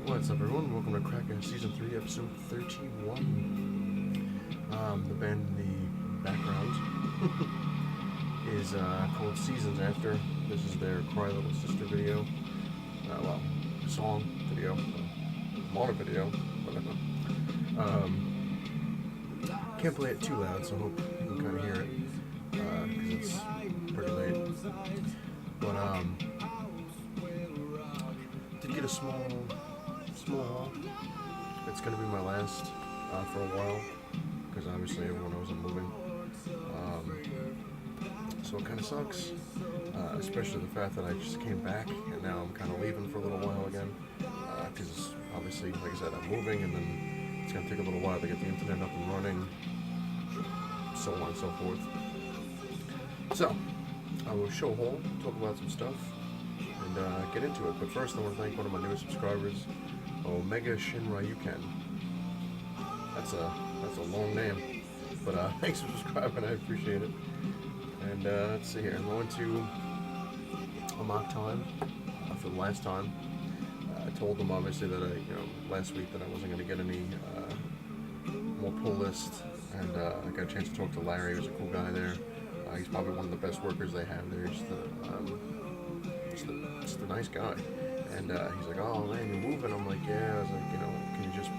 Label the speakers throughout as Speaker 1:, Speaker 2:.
Speaker 1: What's up, everyone? Welcome to Cracka Season 3, Episode 31. The band in the background is called Seasons After. This is their Cry Little Sister video. Song video. Mono video. Can't play it too loud, so I hope you can kind of hear it. Because it's pretty late. But, did get a small haul. It's gonna be my last for a while, because obviously everyone knows I'm moving. So it kind of sucks, especially the fact that I just came back and now I'm kind of leaving for a little while again. Because obviously, like I said, I'm moving, and then it's gonna take a little while to get the internet up and running, so on and so forth. So I will show a haul, talk about some stuff, and get into it. But first, I want to thank one of my newest subscribers, Omega Shinryuken. That's a long name, but thanks for subscribing. I appreciate it. And let's see here. I'm going to a mock time for the last time. I told them obviously that last week that I wasn't going to get any more pull list, and I got a chance to talk to Larry. He was a cool guy there. He's probably one of the best workers they have there. Just a nice guy. And he's like, "Oh man, you're moving." I'm like, "Yeah." I was like, "Can you just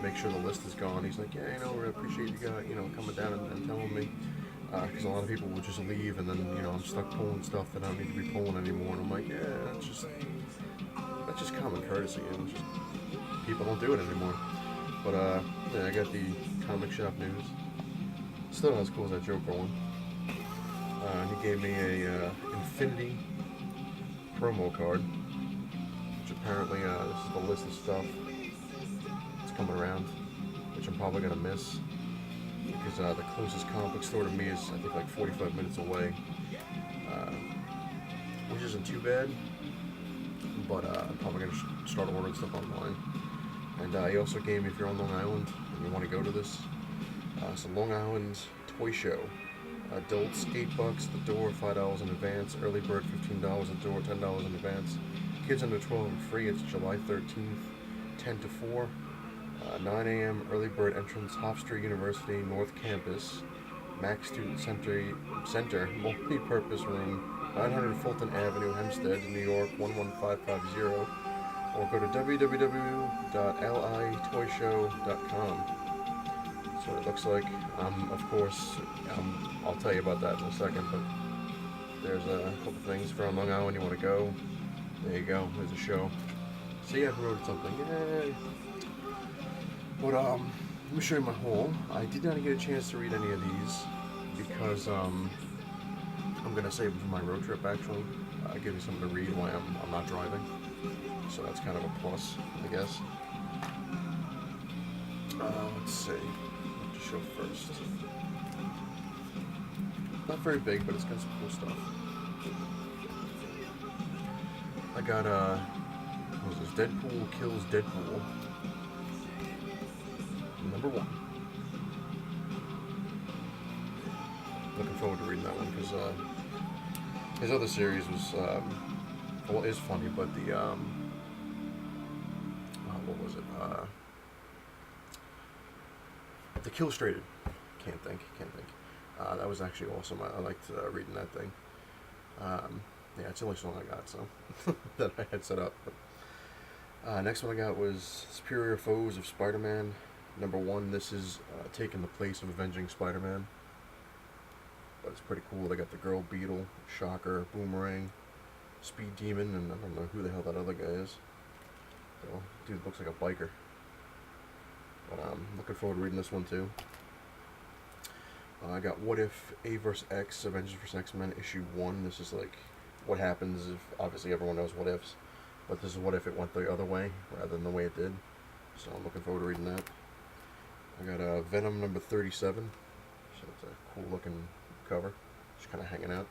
Speaker 1: make sure the list is gone?" He's like, "Yeah, we appreciate you guys, coming down and telling me." Because a lot of people will just leave, and then I'm stuck pulling stuff that I don't need to be pulling anymore. And I'm like, "Yeah, that's just common courtesy. Just people don't do it anymore." But yeah, I got the comic shop news. Still not as cool as that Joker one. He gave me a Infinity promo card, which apparently this is the list of stuff that's coming around, which I'm probably gonna miss, because the closest comic book store to me is, I think, like 45 minutes away, which isn't too bad, but I'm probably gonna start ordering stuff online. And he also gave me, if you're on Long Island and you want to go to this, some Long Island Toy Show. Adults $8 the door, $5 in advance. Early bird $15 a door, $10 in advance. Kids under 12 are free. It's July 13th, 10 to 4. 9 a.m. early bird entrance. Hofstra University North Campus, Max Student Center, multi-purpose room, 900 Fulton Avenue, Hempstead, New York 11550. Or go to www.litoyshow.com. So it looks like. Of course, I'll tell you about that in a second, but there's a couple things from Long Island you want to go. There you go, there's a show. See, I've wrote something. Yay! But let me show you my haul. I did not get a chance to read any of these because I'm gonna save them for my road trip. Actually, give you something to read while I'm not driving. So that's kind of a plus, I guess. Let's see. What to show first? Not very big, but it's got some cool stuff. I got what was this? Deadpool Kills Deadpool #1. Looking forward to reading that one, because his other series was is funny, but the what was it? The Killustrated. Can't think. That was actually awesome. I liked reading that thing. Yeah, it's the only song I got, so that I had set up. But, next one I got was Superior Foes of Spider-Man #1. This is taking the place of Avenging Spider-Man, but it's pretty cool. They got the Girl Beetle, Shocker, Boomerang, Speed Demon, and I don't know who the hell that other guy is. So, dude looks like a biker. But I'm looking forward to reading this one too. I got What If A vs. X, Avengers vs. X-Men #1. This is like what happens if, obviously everyone knows what ifs, but this is what if it went the other way rather than the way it did. So I'm looking forward to reading that. I got Venom #37. So it's a cool looking cover, just kind of hanging out.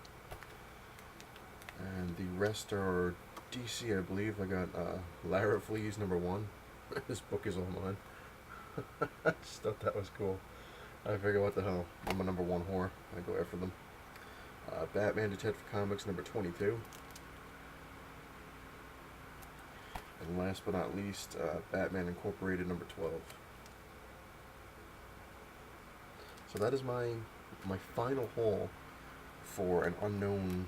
Speaker 1: And the rest are DC, I believe. I got Lara Fleas #1. This book is all mine. I just thought that was cool. I figure, what the hell, I'm a #1 whore. I go after them. Batman Detective Comics #22. And last but not least, Batman Incorporated number 12. So that is my final haul for an unknown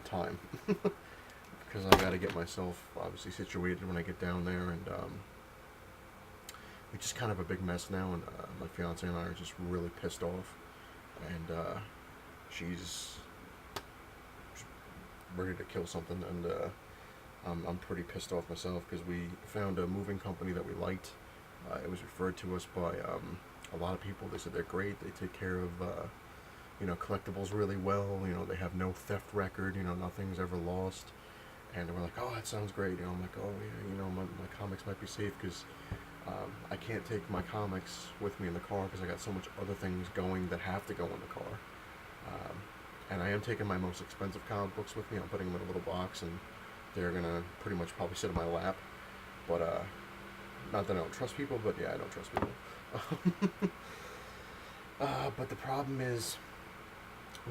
Speaker 1: time. Because I got to get myself obviously situated when I get down there, and it's just kind of a big mess now, and my fiance and I are just really pissed off, and she's ready to kill something, and I'm pretty pissed off myself because we found a moving company that we liked. It was referred to us by a lot of people. They said they're great. They take care of collectibles really well. They have no theft record. Nothing's ever lost. And we're like, oh, that sounds great. I'm like, oh yeah, my comics might be safe because I can't take my comics with me in the car because I got so much other things going that have to go in the car. And I am taking my most expensive comic books with me. I'm putting them in a little box, and they're gonna pretty much probably sit in my lap. But not that I don't trust people, but yeah, I don't trust people. But the problem is,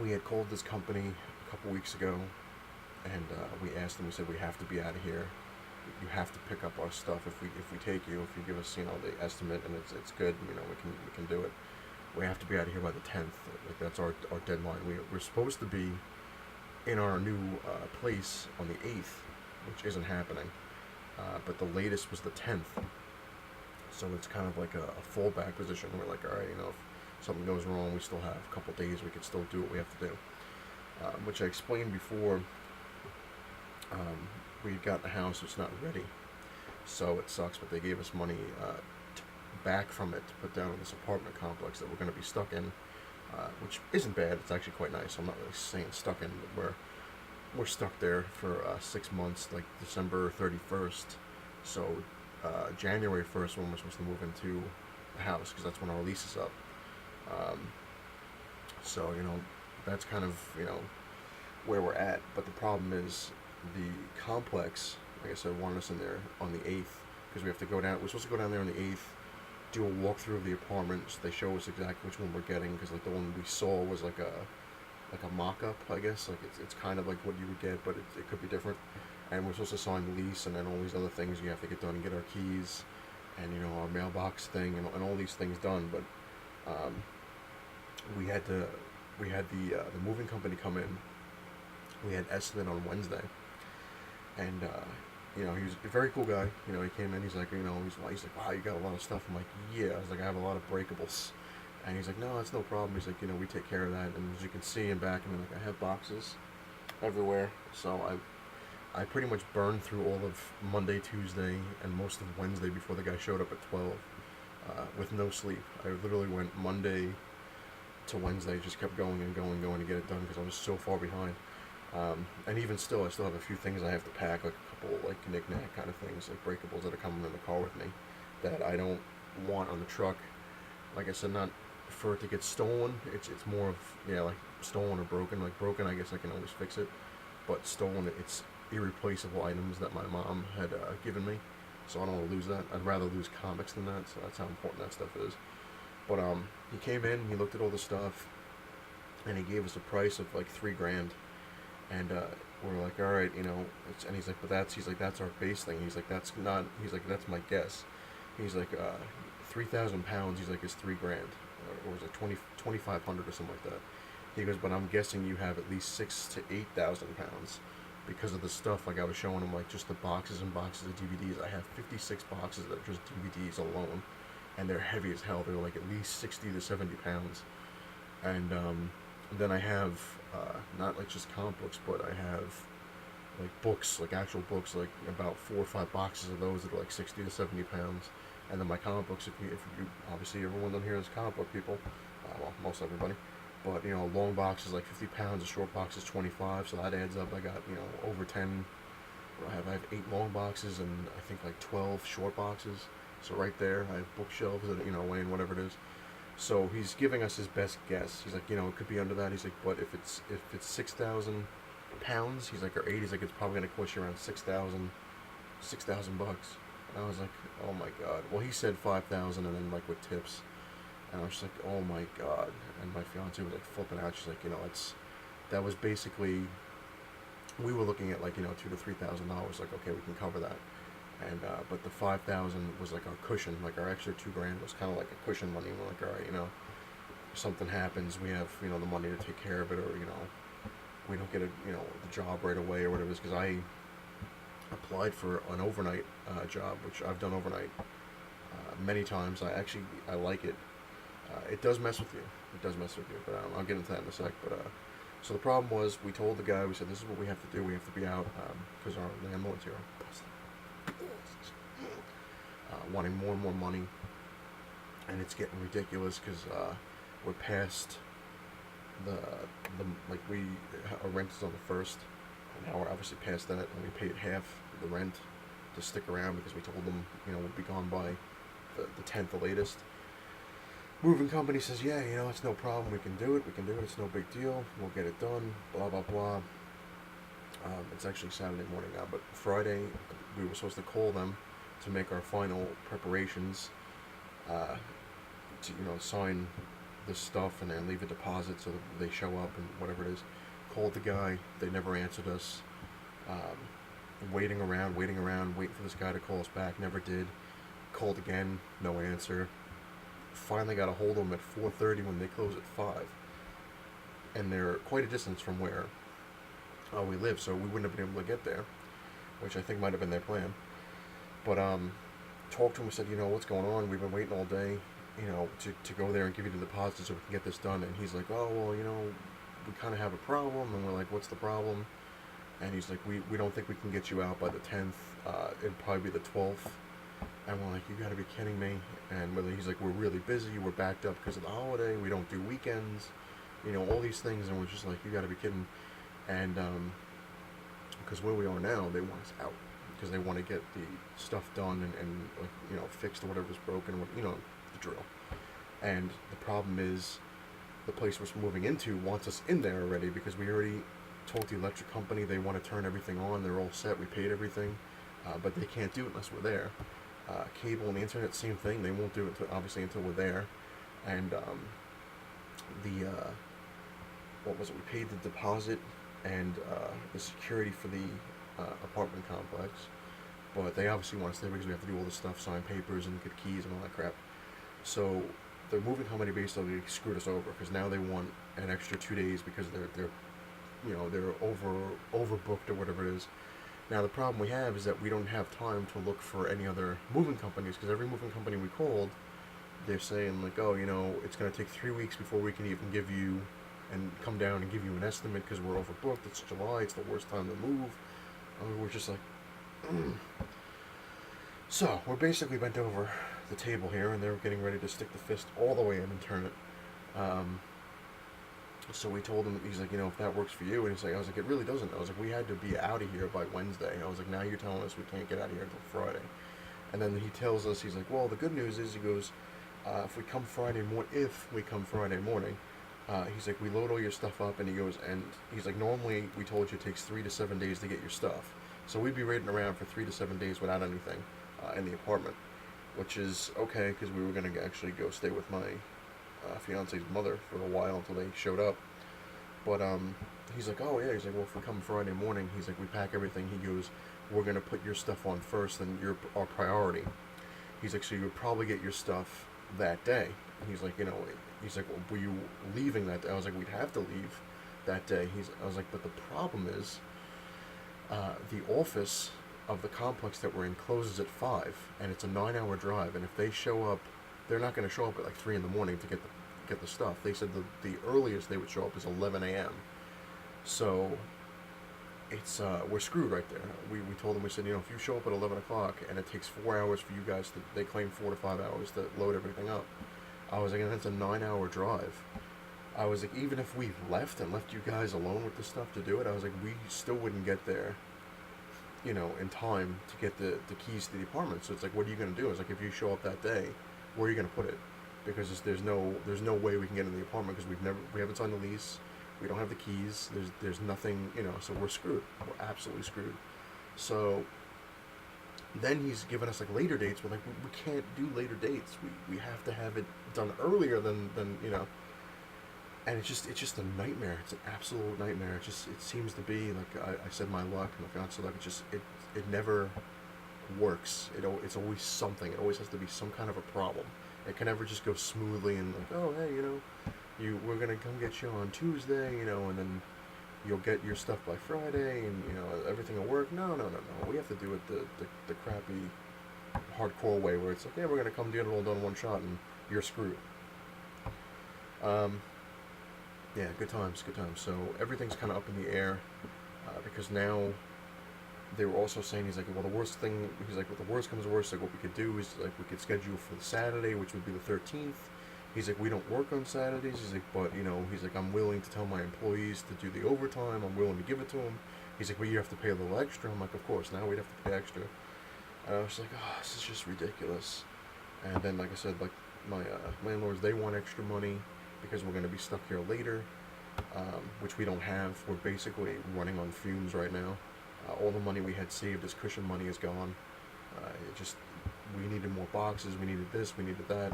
Speaker 1: we had called this company a couple weeks ago, and we asked them. We said, we have to be out of here. You have to pick up our stuff if we take you. If you give us the estimate and it's good, we can do it. We have to be out of here by the 10th. Like, that's our deadline. We're supposed to be in our new place on the 8th, which isn't happening. But the latest was the 10th. So it's kind of like a fallback position. We're like, all right, if something goes wrong, we still have a couple days. We can still do what we have to do. Which I explained before. We got the house, it's not ready, so it sucks, but they gave us money back from it to put down in this apartment complex that we're going to be stuck in, which isn't bad. It's actually quite nice. I'm not really saying stuck in, but we're stuck there for 6 months, like December 31st, so January 1st when we're supposed to move into the house, because that's when our lease is up. So that's kind of where we're at, but the problem is the complex, like I said, wanted us in there on the 8th, because we have to go down. We're supposed to go down there on the 8th, do a walkthrough of the apartments. They show us exactly which one we're getting, because like the one we saw was like a mock-up, I guess. Like it's kind of like what you would get, but it could be different. And we're supposed to sign the lease, and then all these other things you have to get done and get our keys, and our mailbox thing, and all these things done. But we had the moving company come in. We had estimate on Wednesday. And, he was a very cool guy. He came in, he's like, he's like, wow, you got a lot of stuff. I'm like, yeah. I was like, I have a lot of breakables. And he's like, no, that's no problem. He's like, we take care of that. And as you can see in back, I have boxes everywhere. So I pretty much burned through all of Monday, Tuesday, and most of Wednesday before the guy showed up at 12, with no sleep. I literally went Monday to Wednesday, just kept going and going to get it done because I was so far behind. And even still, I still have a few things I have to pack, like a couple like knick-knack kind of things, like breakables that are coming in the car with me that I don't want on the truck. Like I said, not for it to get stolen. It's more of like stolen or broken. Like broken, I guess I can always fix it, but stolen, it's irreplaceable items that my mom had given me, so I don't want to lose that. I'd rather lose comics than that. So that's how important that stuff is. But he came in, he looked at all the stuff, and he gave us a price of like $3,000. And we're like, all right, and he's like, but that's our base thing. He's like, that's my guess. He's like, 3,000 pounds. He's like, is $3,000, or was it 2,500 or something like that. He goes, but I'm guessing you have at least 6,000 to 8,000 pounds because of the stuff. Like I was showing him, like just the boxes and boxes of DVDs. I have 56 boxes that are just DVDs alone, and they're heavy as hell. They're like at least 60 to 70 pounds, and then I have not like just comic books, but I have like books, like actual books, like about 4 or 5 boxes of those that are like 60 to 70 pounds. And then my comic books, if you obviously everyone down here is comic book people, well, most everybody, but long box is like 50 pounds, a short box is 25, so that adds up. I got over 10. I have 8 long boxes and I think like 12 short boxes. So right there, I have bookshelves that weighing whatever it is. So he's giving us his best guess. He's like, it could be under that. He's like, but if it's 6,000 pounds, he's like, or 8, he's like, it's probably gonna cost you around $6,000 bucks. And I was like, oh my god. Well, he said 5,000, and then like with tips, and I was just like, oh my god. And my fiance was like flipping out. She's like, that was basically, we were looking at like $2,000 to $3,000. Like, okay, we can cover that. and but the 5,000 was like our cushion, like our extra 2 grand was kind of like a cushion money. We're like, all right, if something happens, we have the money to take care of it, or we don't get the job right away or whatever. Because I applied for an overnight job, which I've done overnight many times. I like it. It does mess with you. It does mess with you, but I'll get into that in a sec. But so the problem was, we told the guy, we said, this is what we have to do. We have to be out because our landlords here are wanting more and more money, and it's getting ridiculous because we're past the like our rent is on the first, and now we're obviously past that, and we paid half the rent to stick around because we told them we'd be gone by the 10th the latest. Moving company says, yeah, it's no problem, we can do it, it's no big deal, we'll get it done, blah blah blah. It's actually Saturday morning now, but Friday we were supposed to call them to make our final preparations, to sign this stuff and then leave a deposit so that they show up and whatever it is. Called the guy, they never answered us. Waiting around, waiting for this guy to call us back, never did. Called again, no answer. Finally got a hold of them at 4:30 when they close at 5, and they're quite a distance from where we live, so we wouldn't have been able to get there, which I think might have been their plan. But talked to him and said, what's going on? We've been waiting all day, to go there and give you the deposit so we can get this done. And he's like, oh well, we kind of have a problem. And we're like, what's the problem? And he's like, we don't think we can get you out by the 10th. It'd probably be the 12th. And we're like, you gotta be kidding me. And he's like, we're really busy, we're backed up because of the holiday, we don't do weekends, all these things. And we're just like, you gotta be kidding. And because where we are now, they want us out because they want to get the stuff done and fixed or whatever's broken, the drill. And the problem is, the place we're moving into wants us in there already because we already told the electric company they want to turn everything on. They're all set, we paid everything, but they can't do it unless we're there. Cable and the internet, same thing. They won't do it obviously until we're there. And what was it? We paid the deposit and the security for the apartment complex, but they obviously want us there because we have to do all this stuff, sign papers and get keys and all that crap. So the moving company basically screwed us over because now they want an extra 2 days because they're overbooked or whatever it is. Now the problem we have is that we don't have time to look for any other moving companies because every moving company we called, they're saying like, oh, it's going to take 3 weeks before we can even give you and come down and give you an estimate because we're overbooked. It's July. It's the worst time to move. We're just like, So we're basically bent over the table here, and they're getting ready to stick the fist all the way in and turn it. So we told him, he's like, if that works for you. And he's like, I was like, it really doesn't. I was like, we had to be out of here by Wednesday. I was like, now you're telling us we can't get out of here until Friday. And then he tells us, he's like, well, the good news is, he goes, if we come Friday morning, he's like, we load all your stuff up, and he goes, and he's like, normally we told you it takes 3 to 7 days to get your stuff. So we'd be waiting around for 3 to 7 days without anything in the apartment, which is okay because we were going to actually go stay with my fiance's mother for a while until they showed up. But he's like, oh yeah, he's like, well, if we come Friday morning, he's like, we pack everything. He goes, we're going to put your stuff on first, and you're our priority. He's like, so you would probably get your stuff that day. And he's like, he's like, well, were you leaving that day? I was like, we'd have to leave that day. I was like, but the problem is, the office of the complex that we're in closes at 5, and it's a 9-hour drive. And if they show up, they're not going to show up at like 3 in the morning to get the stuff. They said the earliest they would show up is 11 a.m. So it's we're screwed right there. We told them, we said, if you show up at 11 o'clock and it takes 4 hours for you guys they claim 4 to 5 hours to load everything up. I was like, and that's a 9-hour drive. I was like, even if we left you guys alone with the stuff to do it, I was like, we still wouldn't get there, in time to get the keys to the apartment. So it's like, what are you going to do? It's like, if you show up that day, where are you going to put it? Because there's no way we can get in the apartment because we haven't signed the lease. We don't have the keys. There's nothing, so we're screwed. We're absolutely screwed. So then he's given us like later dates. We're like, we can't do later dates. We have to have it done earlier than and it's just a nightmare. It's an absolute nightmare. It seems to be like I said, my luck and my fiance's luck. It works. It's always something. It always has to be some kind of a problem. It can never just go smoothly and like, oh hey, we're gonna come get you on Tuesday, and then you'll get your stuff by Friday, and everything will work. No, no, no, no. We have to do it the crappy, hardcore way where it's like, yeah, we're gonna come get it all done in one shot, and you're screwed. Yeah, good times, good times. So everything's kind of up in the air because now they were also saying he's like, well, the worst thing, he's like, well, the worst comes to worst, like what we could do is like we could schedule for the Saturday, which would be the 13th. He's like, we don't work on Saturdays. He's like, but he's like, I'm willing to tell my employees to do the overtime. I'm willing to give it to them. He's like, well, you have to pay a little extra. I'm like, of course, now we'd have to pay extra. And I was like, oh, this is just ridiculous. And then, like I said, like my landlords, they want extra money because we're going to be stuck here later, which we don't have. We're basically running on fumes right now. All the money we had saved as cushion money is gone. We needed more boxes. We needed this. We needed that.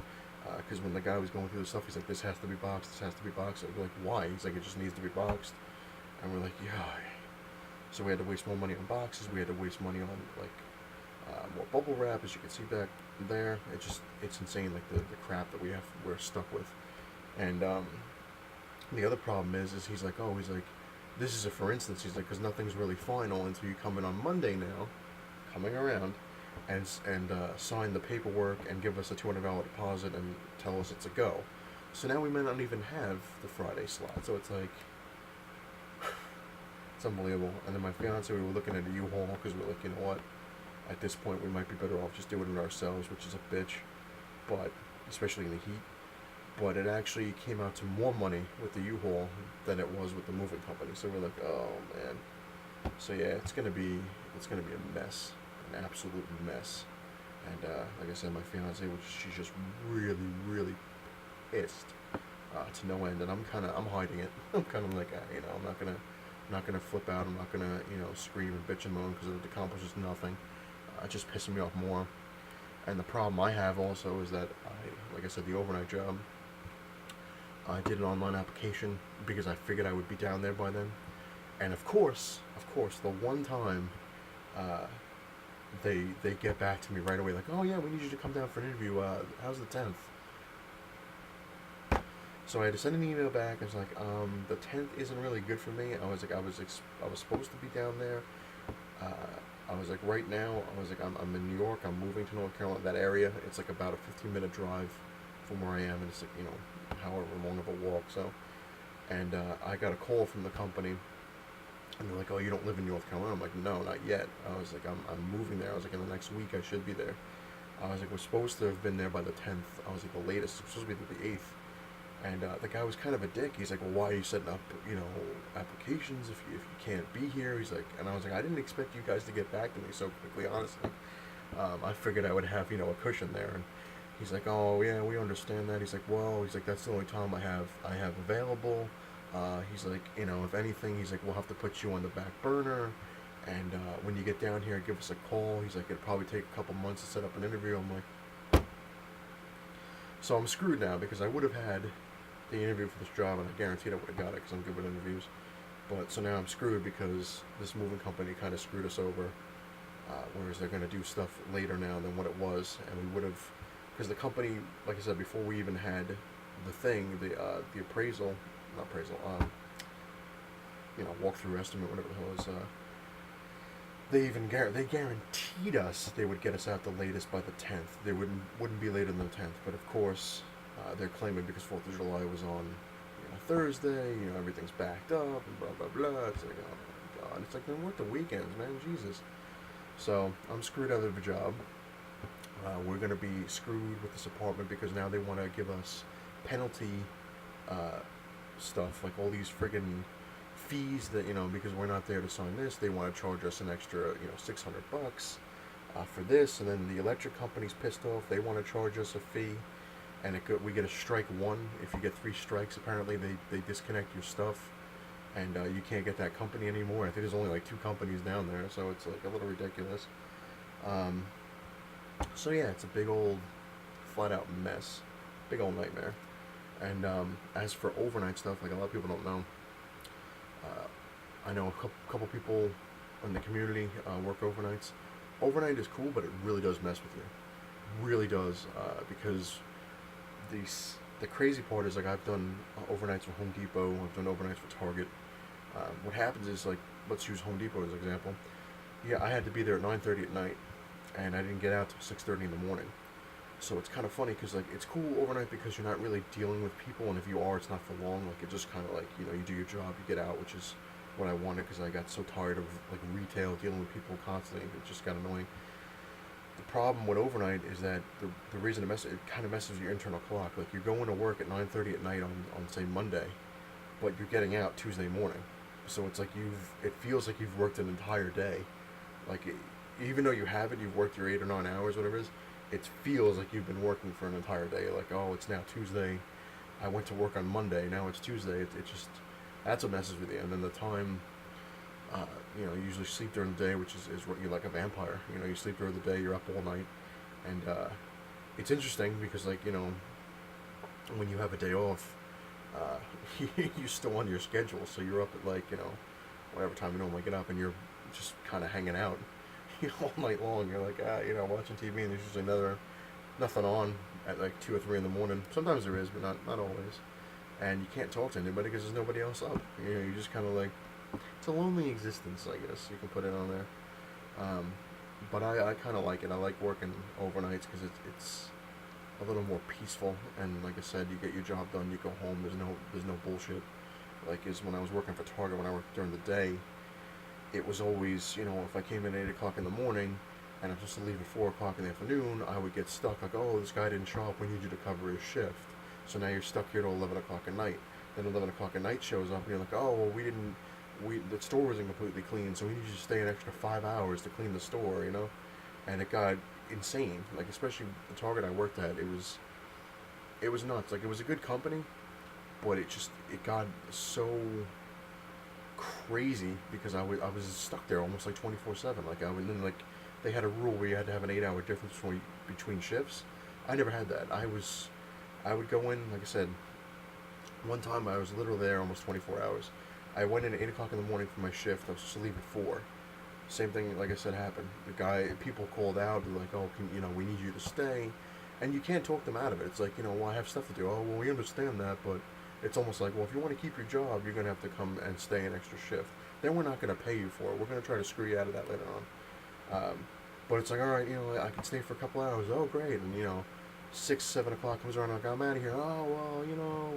Speaker 1: Because when the guy was going through the stuff, he's like, this has to be boxed. This has to be boxed. I'd be like, why? He's like, it just needs to be boxed. And we're like, yeah. So we had to waste more money on boxes. We had to waste money on more bubble wrap, as you can see back there. It's insane, like the crap that we're stuck with. And the other problem is he's like, this is a for instance. He's like, because nothing's really final until you come in on Monday now, coming around, and sign the paperwork and give us a $200 deposit and tell us it's a go. So now we may not even have the Friday slot. So it's like, it's unbelievable. And then my fiance, we were looking at a U-Haul because we're like, you know what? At this point, we might be better off just doing it ourselves, which is a bitch, but especially in the heat. But it actually came out to more money with the U-Haul than it was with the moving company. So we're like, oh man. So yeah, it's gonna be a mess, an absolute mess. And like I said, my fiance, she's just really, really pissed to no end, and I'm hiding it. I'm kind of like, I'm not gonna flip out. I'm not gonna scream and bitch and moan because it accomplishes nothing. It's just pissing me off more. And the problem I have also is that like I said, the overnight job, I did an online application because I figured I would be down there by then. And of course, the one time they get back to me right away, like, oh yeah, we need you to come down for an interview. How's the 10th? So I had to send an email back. I was like, the 10th isn't really good for me. I was like, I was supposed to be down there. I was like, right now, I was like, I'm in New York. I'm moving to North Carolina. That area, it's like about a 15-minute drive from where I am, and it's like, however long of a walk. So, and I got a call from the company, and they're like, oh, you don't live in North Carolina? I'm like, no, not yet. I was like, I'm moving there. I was like, in the next week I should be there. I was like, we're supposed to have been there by the 10th. I was like, the latest. It's supposed to be the 8th. And the guy was kind of a dick. He's like, well, why are you setting up, applications if you can't be here? He's like, and I was like, I didn't expect you guys to get back to me so quickly, honestly. I figured I would have, a cushion there. And he's like, oh, yeah, we understand that. He's like, well, that's the only time I have available. He's like, if anything, he's like, we'll have to put you on the back burner. And when you get down here, give us a call. He's like, it'll probably take a couple months to set up an interview. I'm like, so I'm screwed now because I would have had the interview for this job, and I guaranteed I would have got it because I'm good with interviews. But so now I'm screwed because this moving company kind of screwed us over. Whereas they're going to do stuff later now than what it was, and we would have, because the company, like I said before, we even had the thing, the appraisal, not appraisal, walkthrough estimate, whatever the hell it was. They guaranteed us they would get us out the latest by the 10th. They wouldn't be later than the 10th, but of course. They're claiming because 4th of July was on Thursday, everything's backed up and blah blah blah. It's like, oh my god, it's like, then work the weekends, man, Jesus. So I'm screwed out of a job. We're gonna be screwed with this apartment because now they want to give us penalty stuff, like all these friggin' fees that because we're not there to sign this. They want to charge us an extra $600 for this, and then the electric company's pissed off. They want to charge us a fee. And we get a strike 1. If you get 3 strikes, apparently they disconnect your stuff, and you can't get that company anymore. I think there's only like 2 companies down there, so it's like a little ridiculous. So yeah, it's a big old, flat-out mess, big old nightmare. And as for overnight stuff, like a lot of people don't know, I know a couple people in the community work overnights. overnight is cool, but it really does mess with you. Really does, because the crazy part is like I've done overnights for Home Depot. I've done overnights for Target. What happens is like let's use Home Depot as an example. Yeah, I had to be there at 9:30 at night, and I didn't get out till 6:30 in the morning. So it's kind of funny because like it's cool overnight because you're not really dealing with people, and if you are, it's not for long. Like it just kind of like you do your job, you get out, which is what I wanted because I got so tired of like retail dealing with people constantly. It just got annoying. The problem with overnight is that the reason it kind of messes with your internal clock. Like you're going to work at 9:30 at night on say Monday, but you're getting out Tuesday morning. So it's like it feels like you've worked an entire day. Like even though you've worked your 8 or 9 hours, whatever it is. It feels like you've been working for an entire day. Like, oh, it's now Tuesday. I went to work on Monday. Now it's Tuesday. It just that's what messes with you. And then the time, you usually sleep during the day, which is what you're like a vampire. You sleep during the day. You're up all night, and it's interesting because like when you have a day off, you're still on your schedule. So you're up at like whatever time you normally get up, and you're just kind of hanging out. All night long. You're like, watching TV, and there's usually nothing on at like 2 or 3 in the morning. Sometimes there is, but not always. And you can't talk to anybody because there's nobody else up. You just kind of like, it's a lonely existence, I guess you can put it on there. But I kind of like it. I like working overnights because it's a little more peaceful. And like I said, you get your job done, you go home. There's no bullshit. Like is when I was working for Target, when I worked during the day. It was always, if I came in at 8 o'clock in the morning and I'm supposed to leave at 4 o'clock in the afternoon, I would get stuck. Like, oh, this guy didn't show up. We need you to cover his shift. So now you're stuck here till 11 o'clock at night. Then 11 o'clock at night shows up and you're like, oh, well, the store wasn't completely clean, so we need you to stay an extra 5 hours to clean the store, And it got insane. Like, especially the Target I worked at, it was nuts. Like, it was a good company, but it got so crazy because I was stuck there almost like 24/7. Like they had a rule where you had to have an 8-hour difference between shifts. I never had that. I would go in, like I said, one time I was literally there almost 24 hours. I went in at 8 o'clock in the morning for my shift. I was supposed to leave at 4. Same thing, like I said, happened. People called out, like, oh, we need you to stay, and you can't talk them out of it. It's like, well, I have stuff to do. Oh, well, we understand that, but it's almost like, well, if you want to keep your job, you're going to have to come and stay an extra shift. Then we're not going to pay you for it. We're going to try to screw you out of that later on. But it's like, all right, I can stay for a couple hours. Oh, great. And, 6, 7 o'clock comes around, like, I'm out of here. Oh, well,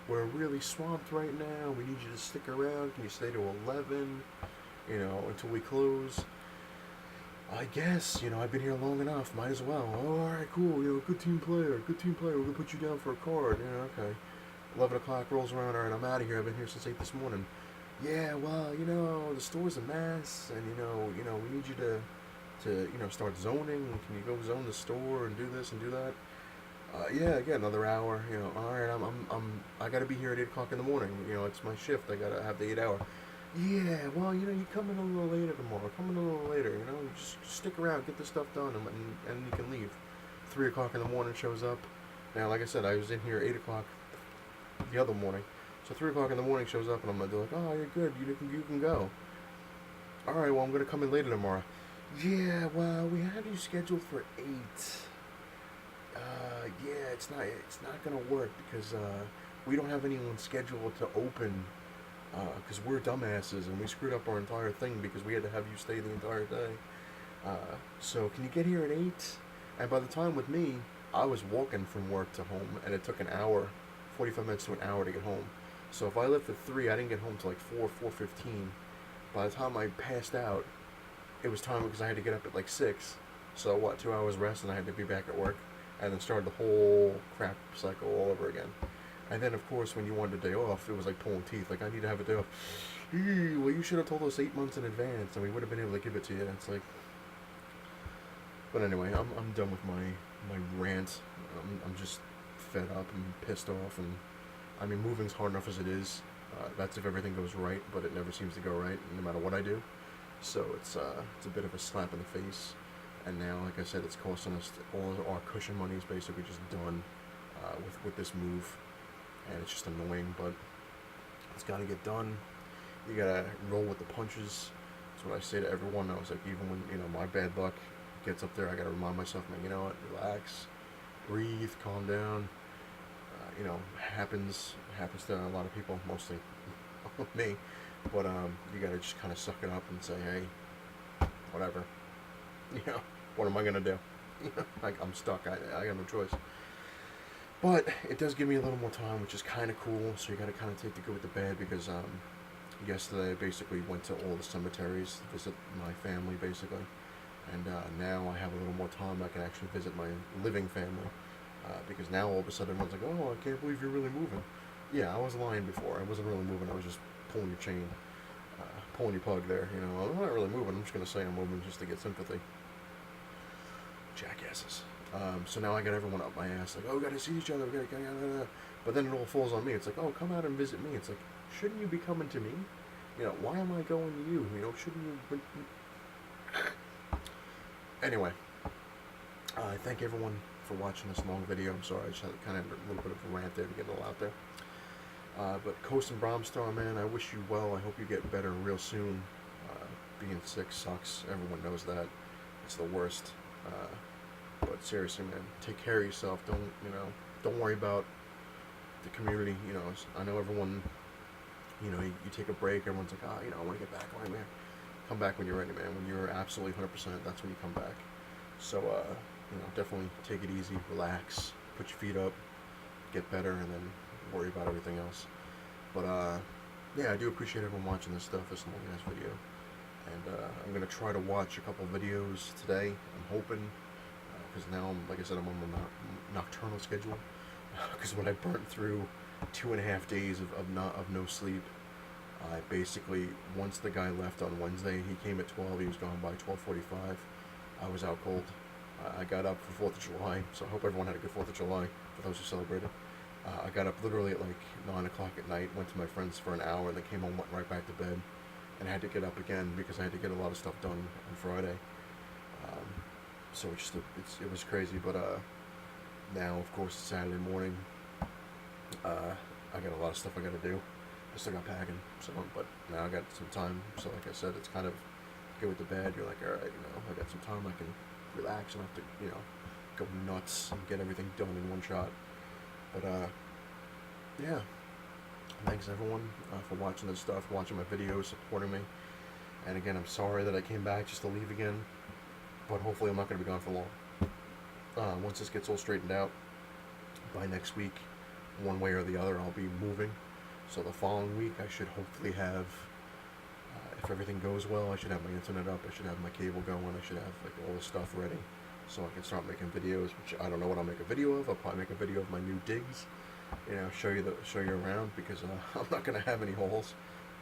Speaker 1: we're really swamped right now. We need you to stick around. Can you stay to 11, until we close? I guess, I've been here long enough. Might as well. Oh, all right, cool. Good team player. We're going to put you down for a card. Okay. 11 o'clock rolls around, all right, I'm out of here. I've been here since 8 this morning. Yeah, well, the store's a mess, and, we need you to start zoning. Can you go zone the store and do this and do that? Yeah, I got another hour. All right, I gotta be here at 8 o'clock in the morning. It's my shift. I gotta have the 8 hour. Yeah, well, you come in a little later tomorrow. Come in a little later. Just stick around, get this stuff done, and you can leave. 3 o'clock in the morning shows up. Now, like I said, I was in here at 8 o'clock the other morning. So 3 o'clock in the morning shows up, and they're like, oh, you're good. You can go. All right, well, I'm gonna come in later tomorrow. Yeah, well, we have you scheduled for 8. Yeah, it's not gonna work because we don't have anyone scheduled to open because we're dumbasses and we screwed up our entire thing because we had to have you stay the entire day. So can you get here at 8? And by the time with me, I was walking from work to home, and it took an hour, 45 minutes to an hour to get home. So if I left at 3, I didn't get home till like 4:15. By the time I passed out, it was time because I had to get up at like 6. So 2 hours rest, and I had to be back at work, and then started the whole crap cycle all over again. And then, of course, when you wanted a day off, it was like pulling teeth. Like, I need to have a day off. Well, you should have told us 8 months in advance, and we would have been able to give it to you. It's like... But anyway, I'm done with my rant. I'm just fed up and pissed off. And, I mean, moving's hard enough as it is. That's if everything goes right, but it never seems to go right, no matter what I do. So it's a bit of a slap in the face. And now, like I said, it's costing us all our cushion money is basically just done with this move. And it's just annoying, but it's got to get done. You got to roll with the punches. That's what I say to everyone. I was like, even when, my bad luck gets up there, I got to remind myself, man, you know what, relax, breathe, calm down. Happens to a lot of people, mostly me. But you got to just kind of suck it up and say, hey, whatever. What am I gonna do? Like, I'm stuck. I got no choice. But it does give me a little more time, which is kind of cool. So you got to kind of take the good with the bad, because yesterday I basically went to all the cemeteries to visit my family, basically. And now I have a little more time. I can actually visit my living family, because now all of a sudden everyone's like, oh, I can't believe you're really moving. Yeah, I was lying before. I wasn't really moving. I was just pulling your chain, pulling your plug there. I'm not really moving. I'm just going to say I'm moving just to get sympathy. Jackasses. So now I got everyone up my ass, like, oh, we got to see each other. But then it all falls on me. It's like, oh, come out and visit me. It's like, shouldn't you be coming to me? Why am I going to you? Shouldn't you... Anyway, I thank everyone for watching this long video. I'm sorry, I just had kind of a little bit of a rant there to get it all out there. But Coast and Bromstar, man, I wish you well. I hope you get better real soon. Being sick sucks. Everyone knows that. It's the worst. But seriously, man, take care of yourself. Don't worry about the community. I know everyone, you take a break. Everyone's like, I want to get back on, man. Come back when you're ready, man. When you're absolutely 100%, that's when you come back. So, definitely take it easy, relax, put your feet up, get better, and then worry about everything else. But, yeah, I do appreciate everyone watching this stuff, this long-ass video. And I'm going to try to watch a couple videos today, I'm hoping, because now, like I said, I'm on the nocturnal schedule, because when I burnt through 2.5 days of no sleep, I basically, once the guy left on Wednesday, he came at 12, he was gone by 12:45, I was out cold. I got up for 4th of July, so I hope everyone had a good 4th of July, for those who celebrated. I got up literally at like 9 o'clock at night, went to my friend's for an hour, and then came home, went right back to bed, and I had to get up again because I had to get a lot of stuff done on Friday. So it was crazy, but now, of course, it's Saturday morning. I got a lot of stuff I got to do. I still got packing, but now I got some time. So, like I said, it's kind of good with the bad. You're like, all right, I got some time. I can relax and have to, go nuts and get everything done in one shot. But yeah. Thanks everyone for watching this stuff, watching my videos, supporting me. And again, I'm sorry that I came back just to leave again, but hopefully I'm not going to be gone for long. Once this gets all straightened out, by next week, one way or the other, I'll be moving. So the following week, I should hopefully have, if everything goes well, I should have my internet up, I should have my cable going, I should have like all the stuff ready, so I can start making videos, which I don't know what I'll make a video of. I'll probably make a video of my new digs. Show you around, because I'm not gonna have any holes.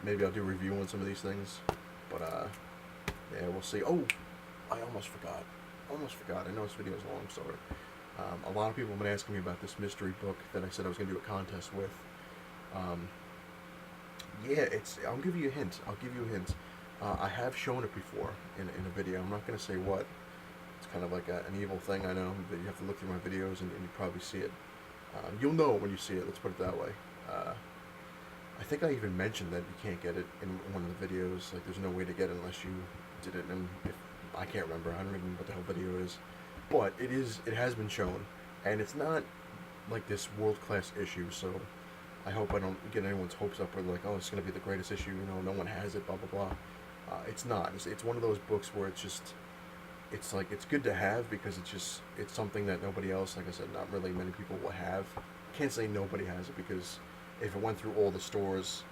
Speaker 1: Maybe I'll do a review on some of these things, but yeah, we'll see. Oh, I almost forgot. I know this video is long, sorry. A lot of people have been asking me about this mystery book that I said I was gonna do a contest with. Yeah, I'll give you a hint. I have shown it before in a video. I'm not gonna say what. It's kind of like an evil thing, I know, that you have to look through my videos and you probably see it. You'll know it when you see it, let's put it that way. I think I even mentioned that you can't get it in one of the videos, like there's no way to get it unless you did it, and I can't remember, I don't even know what the hell video it is. But it has been shown, and it's not like this world-class issue, so I hope I don't get anyone's hopes up or like, oh, it's going to be the greatest issue, no one has it, blah, blah, blah. It's not. It's one of those books where it's like, it's good to have because it's something that nobody else, like I said, not really many people will have. Can't say nobody has it, because if it went through all the stores,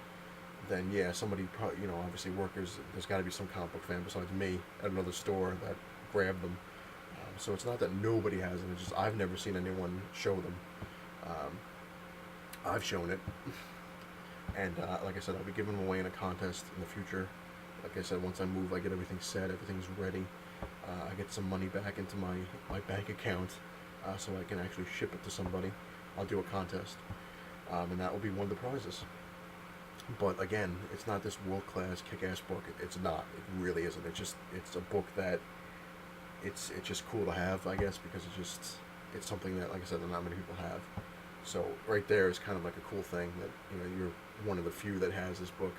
Speaker 1: then yeah, somebody probably, obviously workers, there's got to be some comic book fan besides me at another store that grabbed them. So it's not that nobody has it, it's just I've never seen anyone show them. I've shown it. And like I said, I'll be giving them away in a contest in the future. Like I said, once I move, I get everything set, everything's ready. I get some money back into my bank account, so I can actually ship it to somebody. I'll do a contest, and that will be one of the prizes. But again, it's not this world-class kick-ass book. It's not. It really isn't. It's a book that it's just cool to have, I guess, because it's something that, like I said, that not many people have. So right there is kind of like a cool thing that you're one of the few that has this book.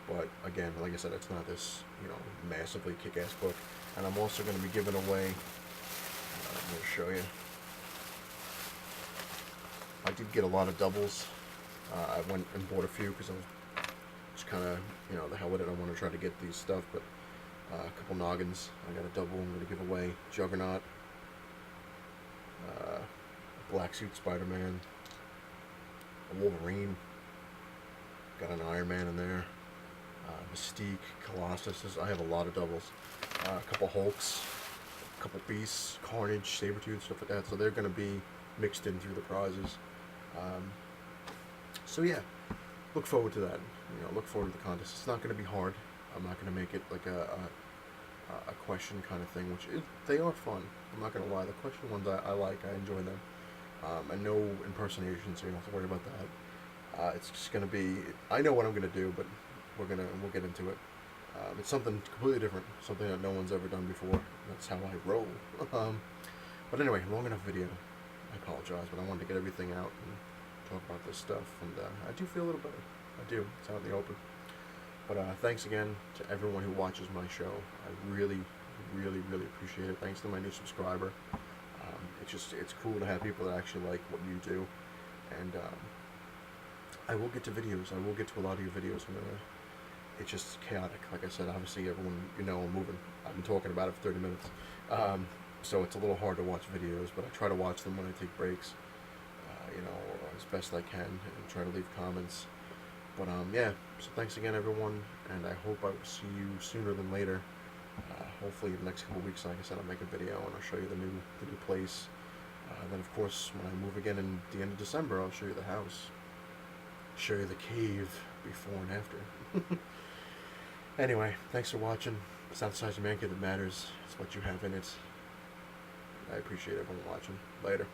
Speaker 1: But again, like I said, it's not this, massively kick-ass book. And I'm also going to be giving away, I'm going to show you. I did get a lot of doubles. I went and bought a few because I was just kind of, the hell with it. I want to try to get these stuff, but a couple noggins. I got a double I'm going to give away. Juggernaut. Black Suit Spider-Man. A Wolverine. Got an Iron Man in there. Mystique, Colossus. I have a lot of doubles. A couple Hulks, a couple Beasts, Carnage, Sabretooth, stuff like that. So they're going to be mixed in through the prizes. So yeah, look forward to that. Look forward to the contest. It's not going to be hard. I'm not going to make it like a question kind of thing, they are fun. I'm not going to lie. The question ones I like. I enjoy them. And no impersonation, so you don't have to worry about that. It's just going to be. I know what I'm going to do, but we'll get into it. It's something completely different, something that no one's ever done before. That's how I roll. But anyway, long enough video. I apologize, but I wanted to get everything out and talk about this stuff, and I do feel a little better. I do. It's out in the open. But thanks again to everyone who watches my show. I really, really, really appreciate it. Thanks to my new subscriber. It's cool to have people that actually like what you do, and I will get to videos. I will get to a lot of your videos. It's just chaotic. Like I said, obviously everyone, I'm moving. I've been talking about it for 30 minutes. So it's a little hard to watch videos, but I try to watch them when I take breaks, as best I can, and try to leave comments. But yeah, so thanks again, everyone, and I hope I will see you sooner than later. Hopefully in the next couple weeks, like I said, I'll make a video and I'll show you the new place. Then of course, when I move again in the end of December, I'll show you the house, show you the cave before and after. Anyway, thanks for watching. It's not the size of your man cave that matters. It's what you have in it. I appreciate everyone watching. Later.